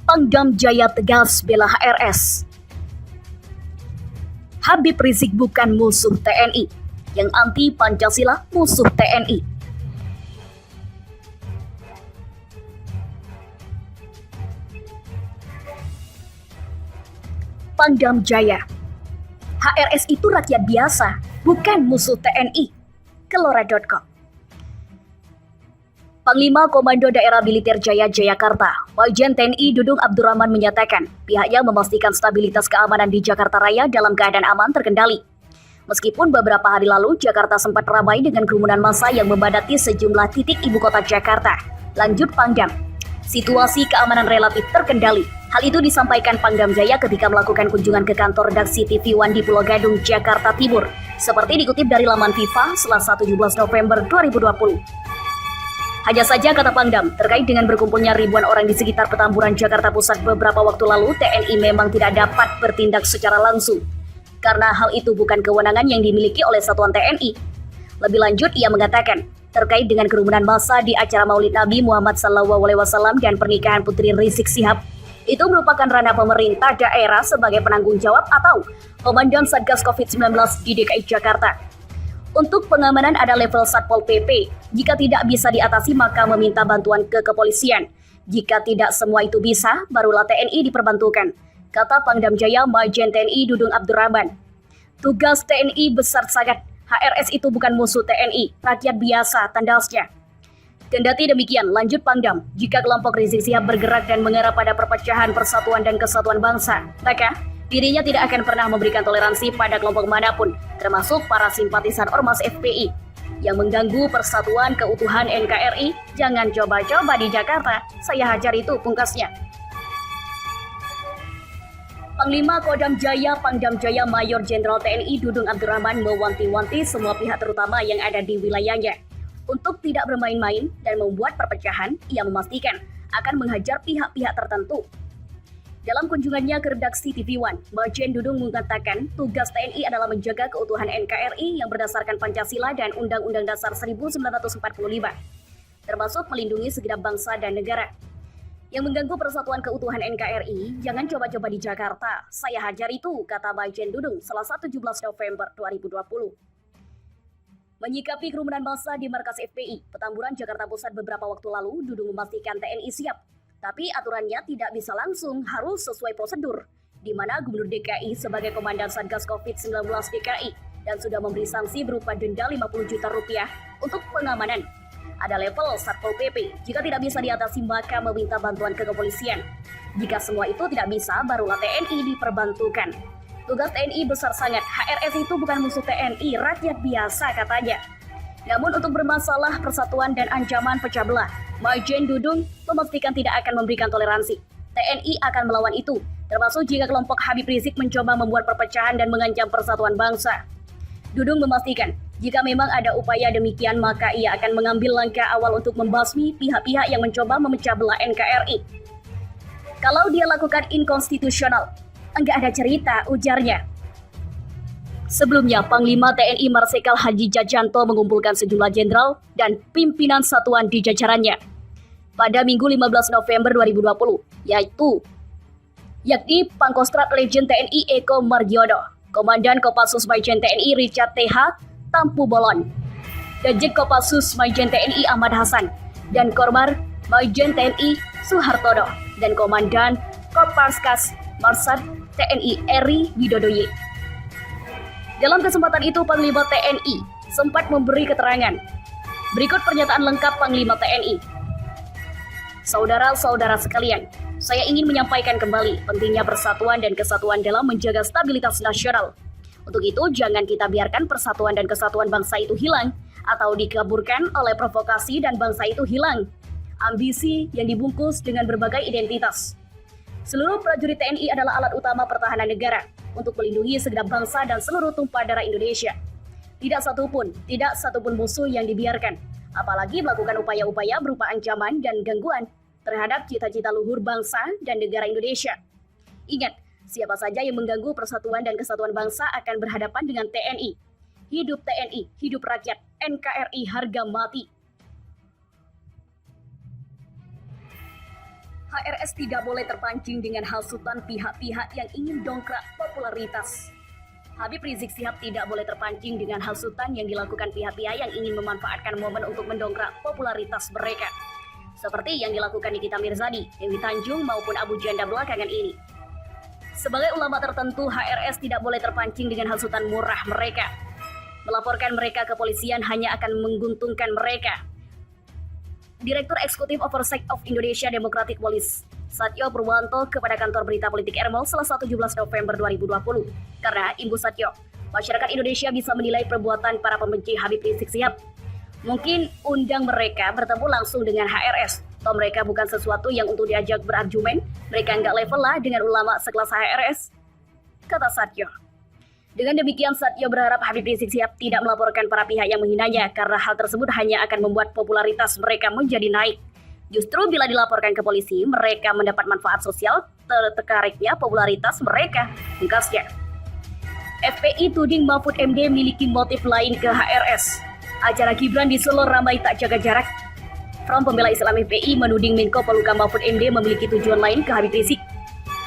Pangdam Jaya tegas bela HRS. Habib Rizik bukan musuh TNI. Yang anti Pancasila musuh TNI. Pangdam Jaya. HRS itu rakyat biasa, bukan musuh TNI. Kelora.com. Panglima Komando Daerah Militer Jaya Jayakarta, Majen TNI Dudung Abdurrahman menyatakan pihaknya memastikan stabilitas keamanan di Jakarta Raya dalam keadaan aman terkendali. Meskipun beberapa hari lalu Jakarta sempat ramai dengan kerumunan massa yang membadati sejumlah titik ibu kota Jakarta. Lanjut Pangdam, situasi keamanan relatif terkendali. Hal itu disampaikan Pangdam Jaya ketika melakukan kunjungan ke kantor redaksi TV One di Pulau Gadung, Jakarta Timur. Seperti dikutip dari laman FIFA Selasa 17 November 2020. Hanya saja, kata Pangdam, terkait dengan berkumpulnya ribuan orang di sekitar Petamburan, Jakarta Pusat beberapa waktu lalu, TNI memang tidak dapat bertindak secara langsung. Karena hal itu bukan kewenangan yang dimiliki oleh satuan TNI. Lebih lanjut, ia mengatakan, terkait dengan kerumunan massa di acara Maulid Nabi Muhammad SAW dan pernikahan Putri Rizik Syihab, itu merupakan ranah pemerintah daerah sebagai penanggung jawab atau Komandan Satgas COVID-19 di DKI Jakarta. Untuk pengamanan ada level Satpol PP. Jika tidak bisa diatasi maka meminta bantuan ke kepolisian. Jika tidak semua itu bisa, barulah TNI diperbantukan, kata Pangdam Jaya Majen TNI Dudung Abdurrahman. Tugas TNI besar sangat. HRS itu bukan musuh TNI, rakyat biasa, tandasnya. Kendati demikian, lanjut Pangdam, jika kelompok Rizik Syihab bergerak dan mengarah pada perpecahan, persatuan dan kesatuan bangsa, maka dirinya tidak akan pernah memberikan toleransi pada kelompok manapun, termasuk para simpatisan Ormas FPI yang mengganggu persatuan keutuhan NKRI. Jangan coba-coba di Jakarta, saya hajar itu, pungkasnya. Panglima Kodam Jaya Pangdam Jaya Mayor Jenderal TNI Dudung Abdurrahman mewanti-wanti semua pihak terutama yang ada di wilayahnya untuk tidak bermain-main dan membuat perpecahan. Ia memastikan akan menghajar pihak-pihak tertentu. Dalam kunjungannya ke redaksi TV One, Majen Dudung mengatakan tugas TNI adalah menjaga keutuhan NKRI yang berdasarkan Pancasila dan Undang-Undang Dasar 1945, termasuk melindungi segenap bangsa dan negara. Yang mengganggu persatuan keutuhan NKRI, jangan coba-coba di Jakarta. Saya hajar itu, kata Majen Dudung Selasa 17 November 2020. Menyikapi kerumunan massa di markas FPI, Petamburan, Jakarta Pusat beberapa waktu lalu, Dudung memastikan TNI siap. Tapi aturannya tidak bisa langsung, harus sesuai prosedur, di mana Gubernur DKI sebagai Komandan Satgas COVID-19 DKI dan sudah memberi sanksi berupa denda 50 juta rupiah untuk pengamanan. Ada level Satpol PP, jika tidak bisa diatasi maka meminta bantuan ke kepolisian. Jika semua itu tidak bisa, barulah TNI diperbantukan. Tugas TNI besar sangat, HRS itu bukan musuh TNI, rakyat biasa, katanya. Namun untuk bermasalah persatuan dan ancaman pecah belah, Majen Dudung memastikan tidak akan memberikan toleransi. TNI akan melawan itu, termasuk jika kelompok Habib Rizik mencoba membuat perpecahan dan mengancam persatuan bangsa. Dudung memastikan, jika memang ada upaya demikian maka ia akan mengambil langkah awal untuk membasmi pihak-pihak yang mencoba memecah belah NKRI. Kalau dia lakukan inkonstitusional, enggak ada cerita, ujarnya. Sebelumnya, Panglima TNI Marsikal Haji Jajanto mengumpulkan sejumlah jenderal dan pimpinan satuan di jajarannya pada Minggu 15 November 2020, yakni Pangkostrat Legend TNI Eko Margiono, Komandan Kopassus Majen TNI Richard TH Tampu Bolon, Danjen Kopassus Majen TNI Ahmad Hasan, dan Kormar Majen TNI Suhartono, dan Komandan Korpaskas Marsad TNI Eri Widodoye. Dalam kesempatan itu, Panglima TNI sempat memberi keterangan. Berikut pernyataan lengkap Panglima TNI. Saudara-saudara sekalian, saya ingin menyampaikan kembali pentingnya persatuan dan kesatuan dalam menjaga stabilitas nasional. Untuk itu, jangan kita biarkan persatuan dan kesatuan bangsa itu hilang atau dikaburkan oleh provokasi dan bangsa itu hilang. Ambisi yang dibungkus dengan berbagai identitas. Seluruh prajurit TNI adalah alat utama pertahanan negara untuk melindungi segenap bangsa dan seluruh tumpah darah Indonesia. Tidak satupun musuh yang dibiarkan, apalagi melakukan upaya-upaya berupa ancaman dan gangguan terhadap cita-cita luhur bangsa dan negara Indonesia. Ingat, siapa saja yang mengganggu persatuan dan kesatuan bangsa akan berhadapan dengan TNI. Hidup TNI, hidup rakyat, NKRI harga mati. HRS tidak boleh terpancing dengan hasutan pihak-pihak yang ingin dongkrak popularitas. Habib Rizik Syihab tidak boleh terpancing dengan hasutan yang dilakukan pihak-pihak yang ingin memanfaatkan momen untuk mendongkrak popularitas mereka. Seperti yang dilakukan Nikita Mirzani, Dewi Tanjung maupun Abu Janda belakangan ini. Sebagai ulama tertentu, HRS tidak boleh terpancing dengan hasutan murah mereka. Melaporkan mereka ke polisian hanya akan menguntungkan mereka. Direktur Eksekutif Oversight of Indonesia Democratic Police, Satyo Purwanto kepada kantor berita politik Ermol Selasa 17 November 2020. Karena Ibu Satyo, masyarakat Indonesia bisa menilai perbuatan para pembenci Habib Rizik Syihab. Mungkin undang mereka bertemu langsung dengan HRS. Toh mereka bukan sesuatu yang untuk diajak berargumen, mereka nggak level lah dengan ulama sekelas HRS, kata Satyo. Dengan demikian, Satyo berharap Habib Rizik Syihab tidak melaporkan para pihak yang menghinanya karena hal tersebut hanya akan membuat popularitas mereka menjadi naik. Justru bila dilaporkan ke polisi, mereka mendapat manfaat sosial tertekariknya popularitas mereka, ungkasnya. FPI tuding Mahfud MD miliki motif lain ke HRS. Acara Gibran di Solo ramai tak jaga jarak. Front Pembela Islam FPI menuding Menko Polhukam Mahfud MD memiliki tujuan lain ke Habib Rizik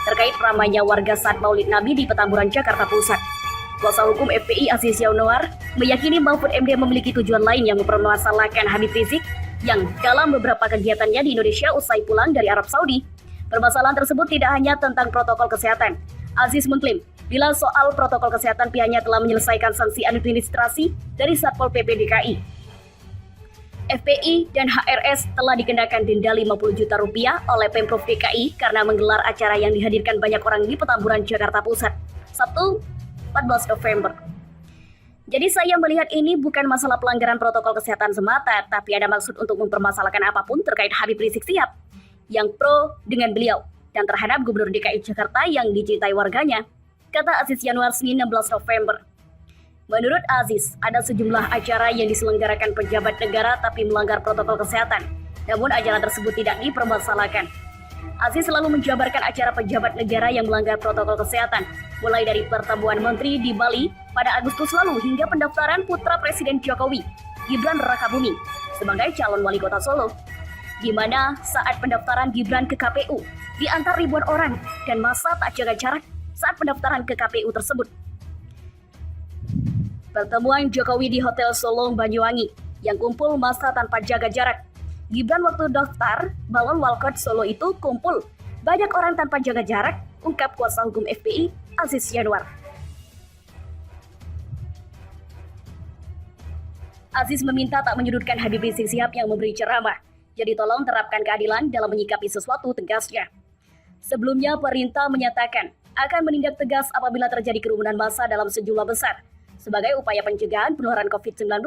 terkait ramainya warga saat Maulid Nabi di Petamburan, Jakarta Pusat. Kuasa hukum FPI Aziz Yanuar meyakini Mahfud MD memiliki tujuan lain yang mempermasalahkan Habib Rizik yang dalam beberapa kegiatannya di Indonesia usai pulang dari Arab Saudi. Permasalahan tersebut tidak hanya tentang protokol kesehatan. Aziz mengklaim bila soal protokol kesehatan pihaknya telah menyelesaikan sanksi administrasi dari Satpol PP DKI. FPI dan HRS telah dikenakan denda 50 juta rupiah oleh Pemprov DKI karena menggelar acara yang dihadirkan banyak orang di Petamburan, Jakarta Pusat, Sabtu 14 November. Jadi saya melihat ini bukan masalah pelanggaran protokol kesehatan semata, tapi ada maksud untuk mempermasalahkan apapun terkait Habib Rizik Syihab yang pro dengan beliau dan terhadap Gubernur DKI Jakarta yang dicintai warganya, kata Aziz Yanuar Senin 16 November. Menurut Aziz, ada sejumlah acara yang diselenggarakan pejabat negara tapi melanggar protokol kesehatan. Namun acara tersebut tidak dipermasalahkan. Aziz selalu menjabarkan acara pejabat negara yang melanggar protokol kesehatan, mulai dari pertemuan menteri di Bali pada Agustus lalu hingga pendaftaran putra Presiden Jokowi, Gibran Rakabuming, sebagai calon wali kota Solo. Di mana saat pendaftaran Gibran ke KPU, diantar ribuan orang dan massa tak jaga jarak saat pendaftaran ke KPU tersebut. Pertemuan Jokowi di Hotel Solo Banyuwangi yang kumpul massa tanpa jaga jarak. Gibran waktu daftar balon walkot Solo itu kumpul banyak orang tanpa jaga jarak, ungkap kuasa hukum FPI Aziz Yanuar. Aziz meminta tak menyudutkan Habib Rizik Syihab yang memberi ceramah. Jadi tolong terapkan keadilan dalam menyikapi sesuatu, tegasnya. Sebelumnya pemerintah menyatakan akan menindak tegas apabila terjadi kerumunan massa dalam sejumlah besar sebagai upaya pencegahan penularan COVID-19.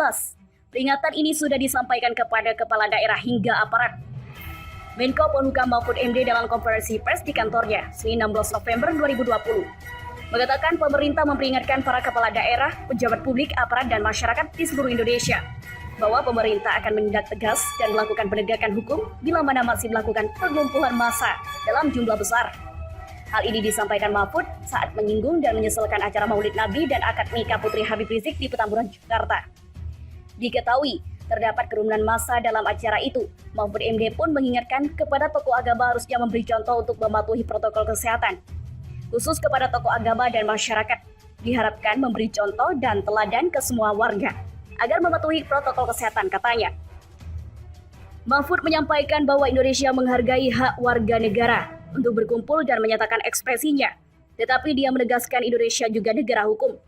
Peringatan ini sudah disampaikan kepada kepala daerah hingga aparat. Menko Polhukam Mahfud MD dalam konferensi pers di kantornya, Senin 16 November 2020, mengatakan pemerintah memperingatkan para kepala daerah, pejabat publik, aparat, dan masyarakat di seluruh Indonesia bahwa pemerintah akan menindak tegas dan melakukan penegakan hukum bila mana masih melakukan pengumpulan massa dalam jumlah besar. Hal ini disampaikan Mahfud saat menyinggung dan menyesalkan acara Maulid Nabi dan akad nikah Putri Habib Rizik di Petamburan, Jakarta. Diketahui, terdapat kerumunan massa dalam acara itu. Mahfud MD pun mengingatkan kepada tokoh agama harusnya memberi contoh untuk mematuhi protokol kesehatan. Khusus kepada tokoh agama dan masyarakat, diharapkan memberi contoh dan teladan ke semua warga agar mematuhi protokol kesehatan, katanya. Mahfud menyampaikan bahwa Indonesia menghargai hak warga negara untuk berkumpul dan menyatakan ekspresinya. Tetapi dia menegaskan Indonesia juga negara hukum.